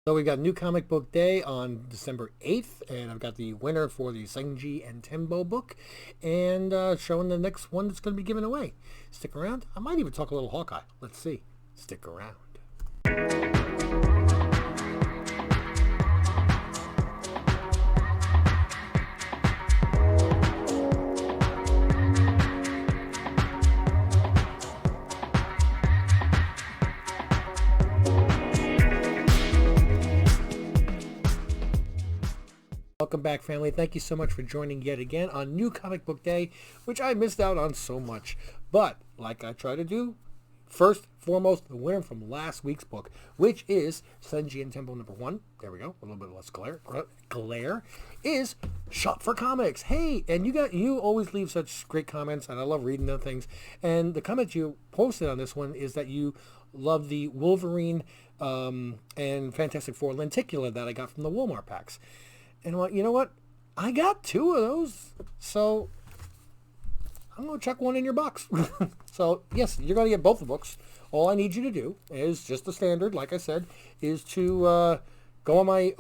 So we got New Comic Book Day on December 8th, and I've got the winner for the Senji and Tembo book, and showing the next one that's going to be given away. Stick around. I might even talk a little Hawkeye. Let's see. Stick around. Welcome back, family. Thank you so much for joining yet again on New Comic Book Day, which I missed out on so much. But, like I try to do, first, foremost, the winner from last week's book, which is Senji and Tembo number 1. There we go. A little bit less glare. Is Shop for Comics. Hey, and you always leave such great comments, and I love reading the things. And the comment you posted on this one is that you love the Wolverine and Fantastic Four lenticular that I got from the Walmart packs. And you know what? I got 2 of those. So I'm going to chuck one in your box. So, yes, you're going to get both the books. All I need you to do is just the standard, like I said, is to go on my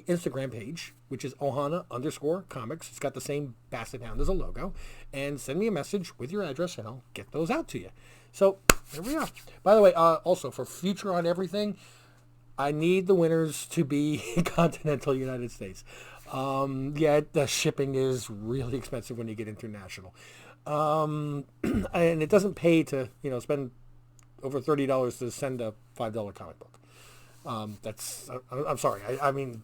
Instagram page, which is Ohana_comics. It's got the same Basset Hound as a logo. And send me a message with your address, and I'll get those out to you. So, there we are. By the way, also, for future on everything, I need the winners to be continental United States. Yeah, the shipping is really expensive when you get international. And it doesn't pay to, spend over $30 to send a $5 comic book. I'm sorry. I mean,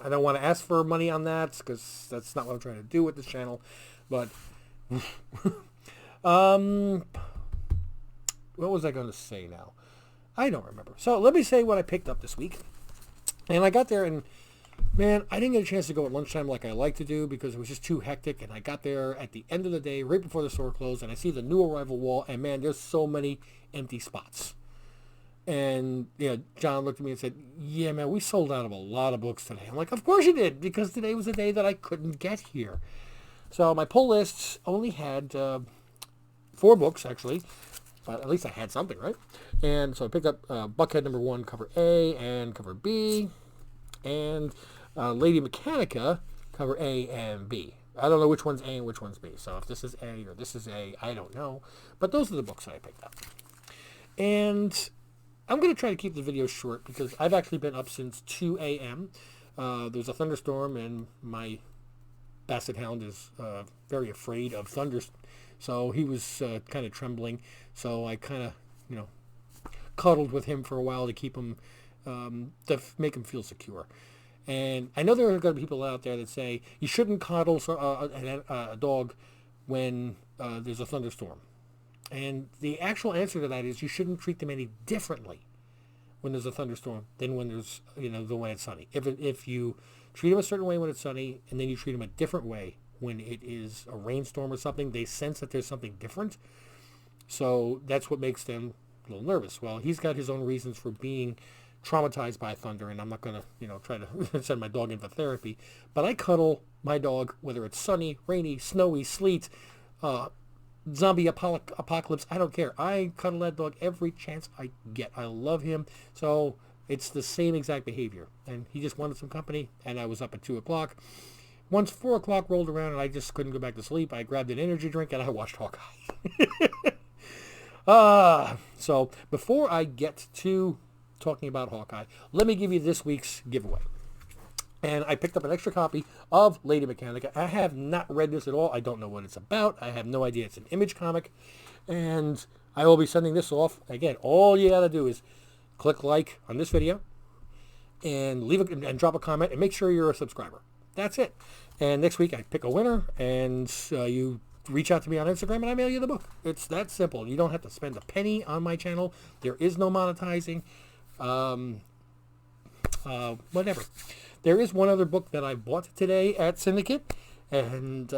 I don't want to ask for money on that because that's not what I'm trying to do with this channel. But, what was I going to say now? I don't remember. So let me say what I picked up this week. And I got there and, man, I didn't get a chance to go at lunchtime like I like to do because it was just too hectic. And I got there at the end of the day, right before the store closed, and I see the new arrival wall. And, man, there's so many empty spots. And, John looked at me and said, yeah, man, we sold out of a lot of books today. I'm like, of course you did, because today was the day that I couldn't get here. So my pull lists only had 4 books, actually. But at least I had something, right? And so I picked up Buckhead number 1, cover A and cover B, and Lady Mechanica, cover A and B. I don't know which one's A and which one's B. So if this is A or this is A, I don't know. But those are the books that I picked up. And I'm going to try to keep the video short because I've actually been up since 2 a.m. There's a thunderstorm, and my Basset Hound is very afraid of thunder. So he was kind of trembling. So I kind of, cuddled with him for a while to keep him, to make him feel secure. And I know there are going to be people out there that say you shouldn't coddle a dog when there's a thunderstorm. And the actual answer to that is you shouldn't treat them any differently when there's a thunderstorm than when there's, than when it's sunny. If you treat them a certain way when it's sunny and then you treat them a different way when it is a rainstorm or something, they sense that there's something different. So that's what makes them a little nervous. Well, he's got his own reasons for being traumatized by thunder, and I'm not going to, try to send my dog in for therapy. But I cuddle my dog, whether it's sunny, rainy, snowy, sleet, zombie apocalypse, I don't care. I cuddle that dog every chance I get. I love him. So it's the same exact behavior. And he just wanted some company, and I was up at 2 o'clock. Once 4 o'clock rolled around and I just couldn't go back to sleep, I grabbed an energy drink and I watched Hawkeye. So before I get to talking about Hawkeye, let me give you this week's giveaway. And I picked up an extra copy of Lady Mechanica. I have not read this at all. I don't know what it's about. I have no idea. It's an Image comic. And I will be sending this off. Again, all you got to do is click like on this video and and drop a comment and make sure you're a subscriber. That's it. And next week I pick a winner, and you reach out to me on Instagram and I mail you the book. It's that simple. You don't have to spend a penny on my channel. There is no monetizing. Whatever. There is one other book that I bought today at Syndicate, and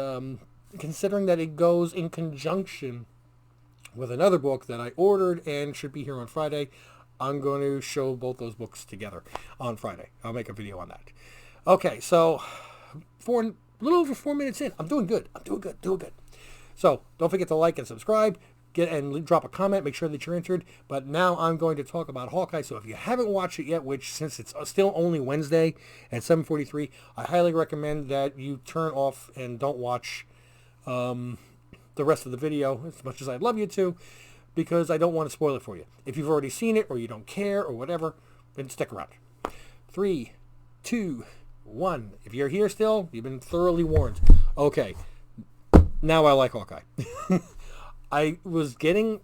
considering that it goes in conjunction with another book that I ordered and should be here on Friday, I'm going to show both those books together on Friday. I'll make a video on that. Okay, so a little over 4 minutes in, I'm doing good. Doing good. So don't forget to like and subscribe. drop a comment. Make sure that you're entered. But now I'm going to talk about Hawkeye. So if you haven't watched it yet, which since it's still only Wednesday at 7:43, I highly recommend that you turn off and don't watch the rest of the video as much as I'd love you to, because I don't want to spoil it for you. If you've already seen it or you don't care or whatever, then stick around. 3, 2, 1. If you're here still, you've been thoroughly warned. Okay. Now I like Hawkeye. I was getting...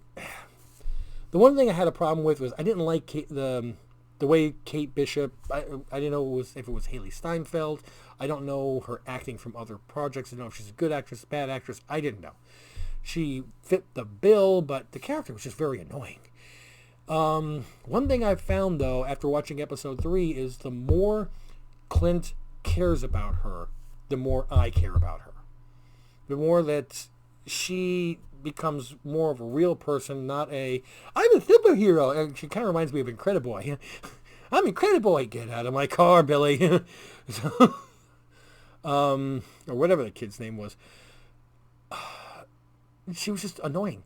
The one thing I had a problem with was I didn't like the way Kate Bishop... I didn't know if it was Haley Steinfeld. I don't know her acting from other projects. I don't know if she's a good actress, bad actress. I didn't know. She fit the bill, but the character was just very annoying. One thing I've found, though, after watching episode 3 is the more Clint cares about her, the more I care about her. The more that she becomes more of a real person, not a, I'm a superhero. And she kind of reminds me of Incrediboy. I'm Incrediboy. Get out of my car, Billy. So, or whatever the kid's name was. She was just annoying.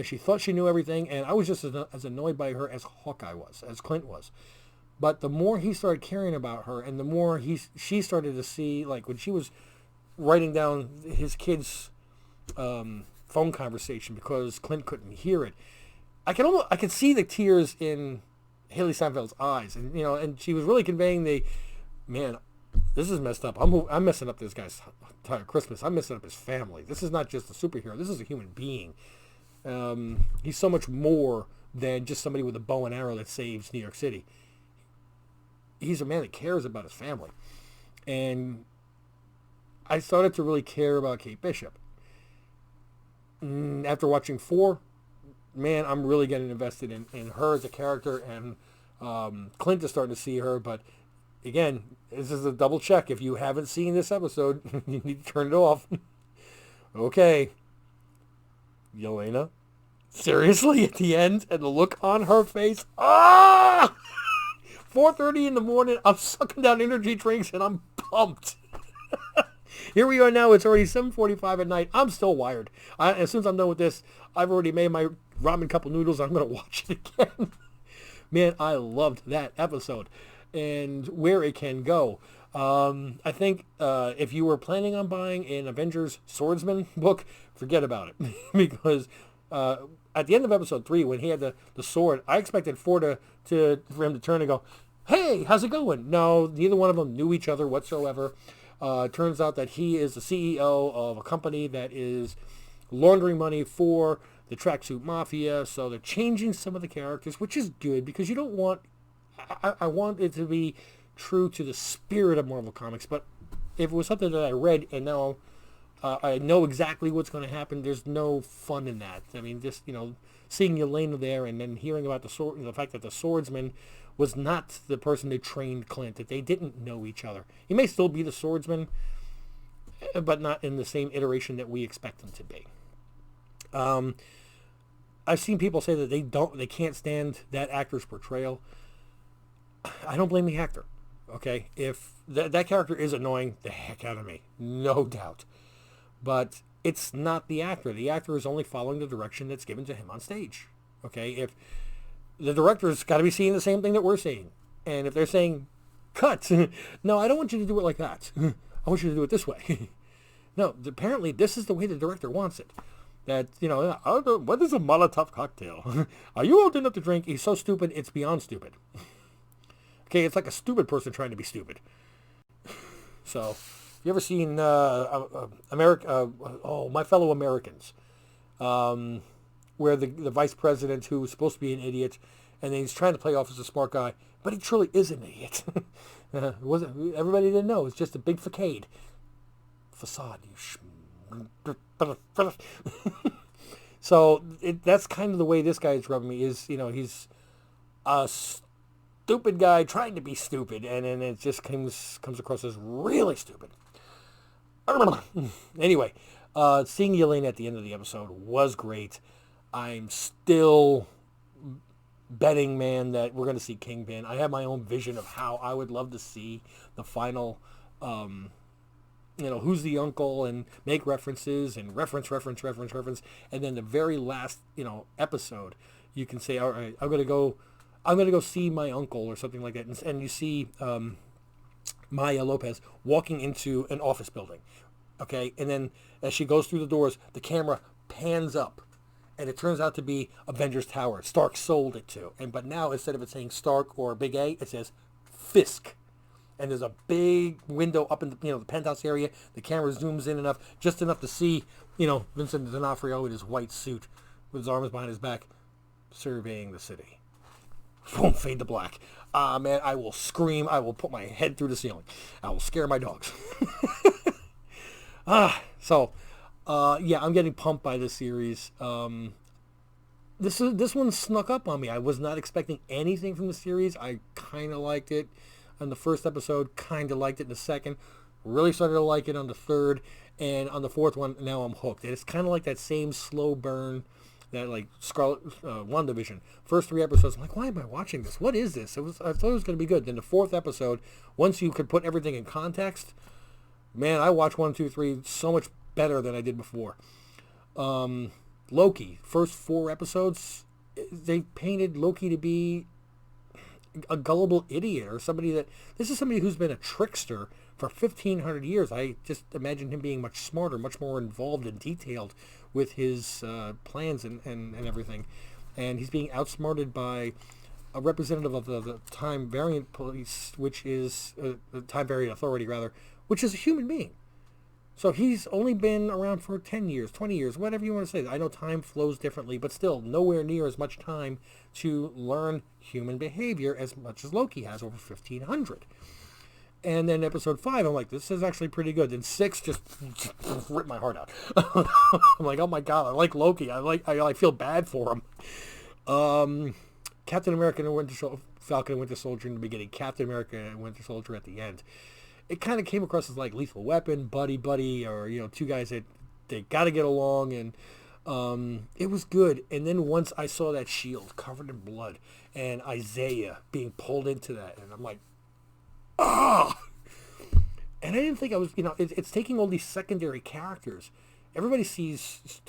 She thought she knew everything, and I was just as annoyed by her as Hawkeye was, as Clint was. But the more he started caring about her, and the more she started to see, like when she was writing down his kid's phone conversation because Clint couldn't hear it, I could see the tears in Haley Steinfeld's eyes, and and she was really conveying man, this is messed up. I'm messing up this guy's entire Christmas. I'm messing up his family. This is not just a superhero. This is a human being. He's so much more than just somebody with a bow and arrow that saves New York City. He's a man that cares about his family. And I started to really care about Kate Bishop. After watching 4, man, I'm really getting invested in her as a character, and Clint is starting to see her. But again, this is a double check. If you haven't seen this episode, you need to turn it off. Okay. Yelena? Seriously, at the end, and the look on her face. 4:30 in the morning, I'm sucking down energy drinks, and I'm pumped. Here we are now. It's already 7:45 at night. I'm still wired. As soon as I'm done with this, I've already made my ramen cup of noodles. I'm going to watch it again. Man, I loved that episode and where it can go. I think if you were planning on buying an Avengers Swordsman book, forget about it. Because at the end of episode 3, when he had the sword, I expected for him to turn and go, hey, how's it going? No, neither one of them knew each other whatsoever. Turns out that he is the CEO of a company that is laundering money for the Tracksuit Mafia. So they're changing some of the characters, which is good because you don't want... I want it to be true to the spirit of Marvel Comics. But if it was something that I read and now I know exactly what's going to happen, there's no fun in that. I mean, just, seeing Yelena there and then hearing about the fact that the swordsman was not the person that trained Clint, that they didn't know each other. He may still be the swordsman, but not in the same iteration that we expect him to be. I've seen people say that they can't stand that actor's portrayal. I don't blame the actor. Okay, if that character is annoying the heck out of me, no doubt. But it's not the actor. The actor is only following the direction that's given to him on stage. Okay, if the director's got to be seeing the same thing that we're seeing, and if they're saying, cut, no, I don't want you to do it like that. I want you to do it this way. No, apparently this is the way the director wants it. That, what is a Molotov cocktail? Are you old enough to drink? He's so stupid, it's beyond stupid. Okay, it's like a stupid person trying to be stupid. So, you ever seen My Fellow Americans? Where the vice president, who was supposed to be an idiot, and then he's trying to play off as a smart guy, but he truly is an idiot. Everybody didn't know. It's just a big facade. Facade, you So, that's kind of the way this guy is rubbing me, is, he's a stupid guy trying to be stupid, and then it just comes across as really stupid. Anyway, seeing Yelena at the end of the episode was great. I'm still betting, man, that we're going to see Kingpin. I have my own vision of how I would love to see the final who's the uncle and make references and reference. And then the very last, episode, you can say, all right, I'm going to go see my uncle or something like that. And you see Maya Lopez walking into an office building. Okay. And then as she goes through the doors, the camera pans up and it turns out to be Avengers Tower. Stark sold it to. But now instead of it saying Stark or Big A, it says Fisk. And there's a big window up in the penthouse area. The camera zooms in just enough to see, Vincent D'Onofrio in his white suit with his arms behind his back, surveying the city. Boom, fade to black. Man, I will scream. I will put my head through the ceiling. I will scare my dogs. I'm getting pumped by this series. This one snuck up on me. I was not expecting anything from the series. I kind of liked it on the first episode, kind of liked it in the second, really started to like it on the third, and on the fourth one, now I'm hooked. And it's kind of like that same slow burn that like Scarlet WandaVision. First 3 episodes, I'm like, why am I watching this? What is this? I thought it was going to be good. Then the fourth episode, once you could put everything in context, man, I watched 1, 2, 3 so much better than I did before. Loki, first 4 episodes, they painted Loki to be a gullible idiot or this is somebody who's been a trickster for 1,500 years. I just imagine him being much smarter, much more involved and detailed with his plans and everything. And he's being outsmarted by a representative of the Time Variant Police, which is the Time Variant Authority, rather, which is a human being. So he's only been around for 10 years, 20 years, whatever you want to say. I know time flows differently, but still nowhere near as much time to learn human behavior as much as Loki has, over 1,500. And then episode 5, I'm like, this is actually pretty good. Then 6 just ripped my heart out. I'm like, oh my God, I like Loki. I feel bad for him. Captain America and Falcon and Winter Soldier in the beginning, Captain America and Winter Soldier at the end. It kind of came across as like Lethal Weapon, buddy, or, two guys that they got to get along, and it was good. And then once I saw that shield covered in blood and Isaiah being pulled into that, and I'm like, ah! And I didn't think I was, it's taking all these secondary characters. Everybody sees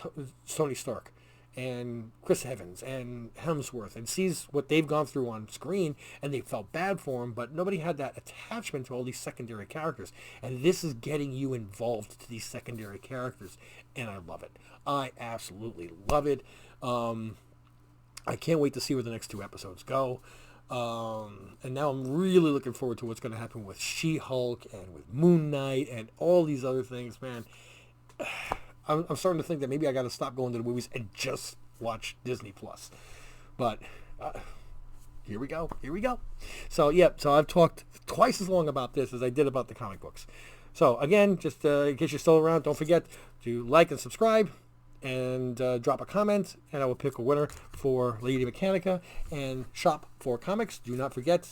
Tony Stark and Chris Evans and Hemsworth and sees what they've gone through on screen, and they felt bad for him, but nobody had that attachment to all these secondary characters. And this is getting you involved to these secondary characters, and I love it. I absolutely love it. I can't wait to see where the next 2 episodes go. And now I'm really looking forward to what's going to happen with She-Hulk and with Moon Knight and all these other things, man. I'm starting to think that maybe I got to stop going to the movies and just watch Disney Plus. But here we go. So I've talked twice as long about this as I did about the comic books. So again, just in case you're still around, don't forget to like and subscribe and drop a comment, and I will pick a winner for Lady Mechanica and Shop for Comics. Do not forget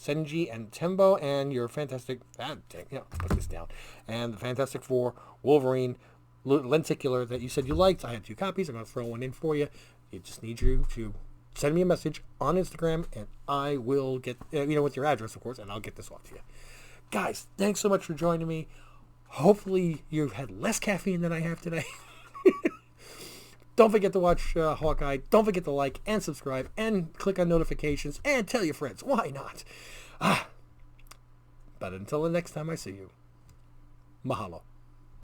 Senji and Tembo and your fantastic, put this down, and the Fantastic Four Wolverine lenticular that you said you liked. I had 2 copies. I'm going to throw one in for you. I just need you to send me a message on Instagram, and I will get, with your address, of course, and I'll get this off to you. Guys, thanks so much for joining me. Hopefully you've had less caffeine than I have today. Don't forget to watch Hawkeye. Don't forget to like and subscribe and click on notifications and tell your friends. Why not? But until the next time I see you, mahalo.